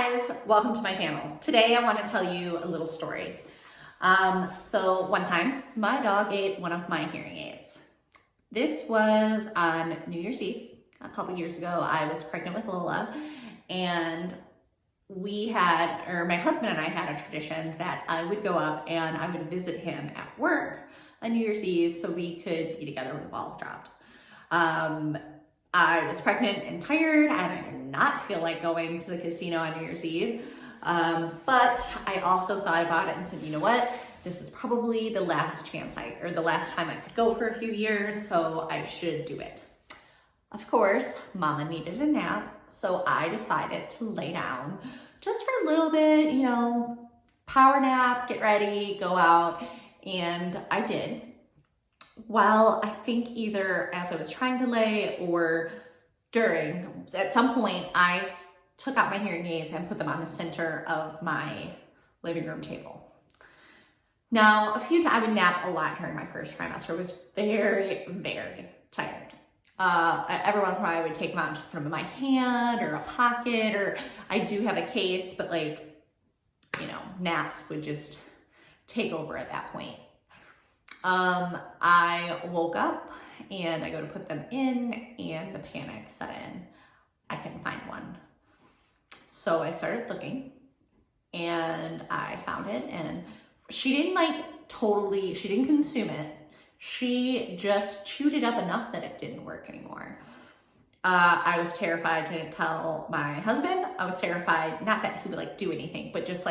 guys, welcome to my channel. Today I want to tell you a little story. So one time my dog ate one of my hearing aids. This was on New Year's Eve a couple years ago. I was pregnant with Lola, and my husband and I had a tradition that I would go up and I would visit him at work on New Year's Eve so we could be together when the ball dropped. I was pregnant and tired, and I did not feel like going to the casino on New Year's Eve. But I also thought about it and said, you know what? This is probably the last the last time I could go for a few years, so I should do it. Of course, Mama needed a nap, so I decided to lay down just for a little bit, power nap, get ready, go out, and I did. Well, I think either as I was trying to lay or at some point, I took out my hearing aids and put them on the center of my living room table. Now, I would nap a lot during my first trimester. I was very, very tired. Every once in a while I would take them out and just put them in my hand or a pocket, or I do have a case, but naps would just take over at that point. I woke up and I go to put them in and the panic set in. I couldn't find one. So I started looking and I found it, and she didn't consume it. She just chewed it up enough that it didn't work anymore. I was terrified to tell my husband. I was terrified, not that he would do anything, but just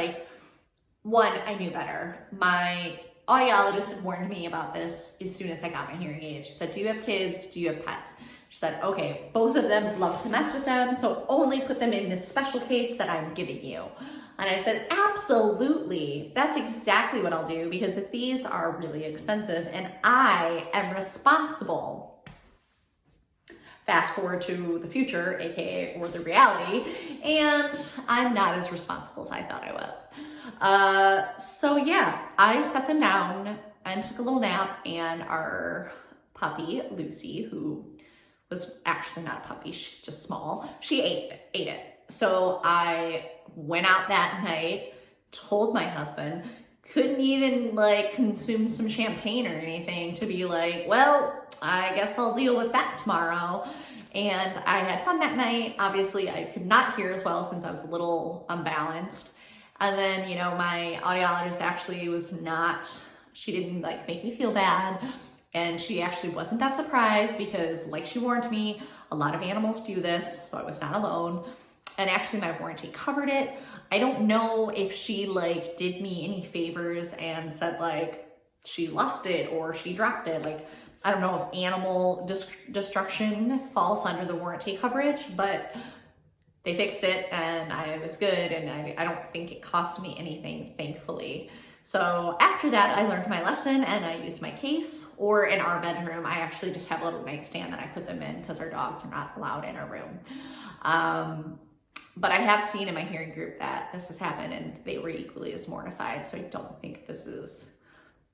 one, I knew better. My audiologist had warned me about this as soon as I got my hearing aids. She said, do you have kids? Do you have pets? She said, okay, both of them love to mess with them, so only put them in this special case that I'm giving you. And I said, absolutely, that's exactly what I'll do, because these are really expensive and I am responsible. Fast forward to the future, aka or the reality, and I'm not as responsible as I thought I was. So yeah, I set them down and took a little nap, and our puppy, Lucy, who was actually not a puppy, she's just small, she ate it. So I went out that night, told my husband, couldn't even consume some champagne or anything to be well, I guess I'll deal with that tomorrow. And I had fun that night. Obviously, I could not hear as well since I was a little unbalanced. And then, my audiologist actually she didn't make me feel bad. And she actually wasn't that surprised because, she warned me, a lot of animals do this, so I was not alone. And actually my warranty covered it. I don't know if she did me any favors and said she lost it or she dropped it. I don't know if animal destruction falls under the warranty coverage, but they fixed it and I was good, and I don't think it cost me anything, thankfully. So after that, I learned my lesson and I used my case, or in our bedroom, I actually just have a little nightstand that I put them in because our dogs are not allowed in our room. But I have seen in my hearing group that this has happened and they were equally as mortified. So I don't think this is,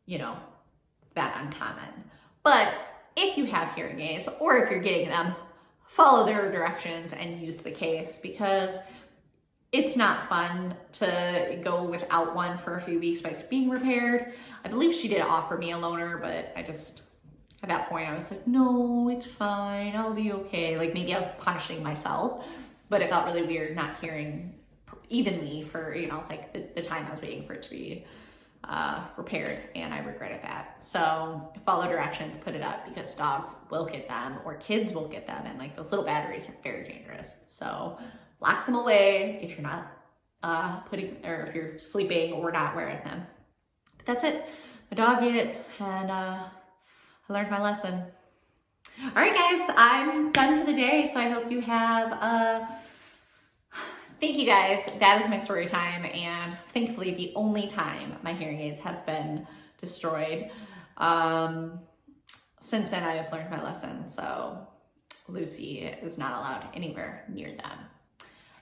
that uncommon. But if you have hearing aids or if you're getting them, follow their directions and use the case, because it's not fun to go without one for a few weeks while it's being repaired. I believe she did offer me a loaner, but at that point I was no, it's fine, I'll be okay. Maybe I was punishing myself. But it felt really weird not hearing evenly for, the time I was waiting for it to be repaired, and I regretted that. So follow directions, put it up, because dogs will get them or kids will get them, and those little batteries are very dangerous. So lock them away if you're not if you're sleeping or not wearing them. But that's it. My dog ate it, and I learned my lesson. All right, guys, I'm done for the day, so I hope you have thank you guys. That is my story time, and thankfully the only time my hearing aids have been destroyed. Since then, I have learned my lesson, so Lucy is not allowed anywhere near them.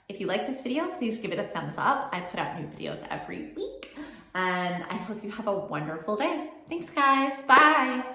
If you like this video, please give it a thumbs up. I put out new videos every week, and I hope you have a wonderful day. Thanks, guys. Bye.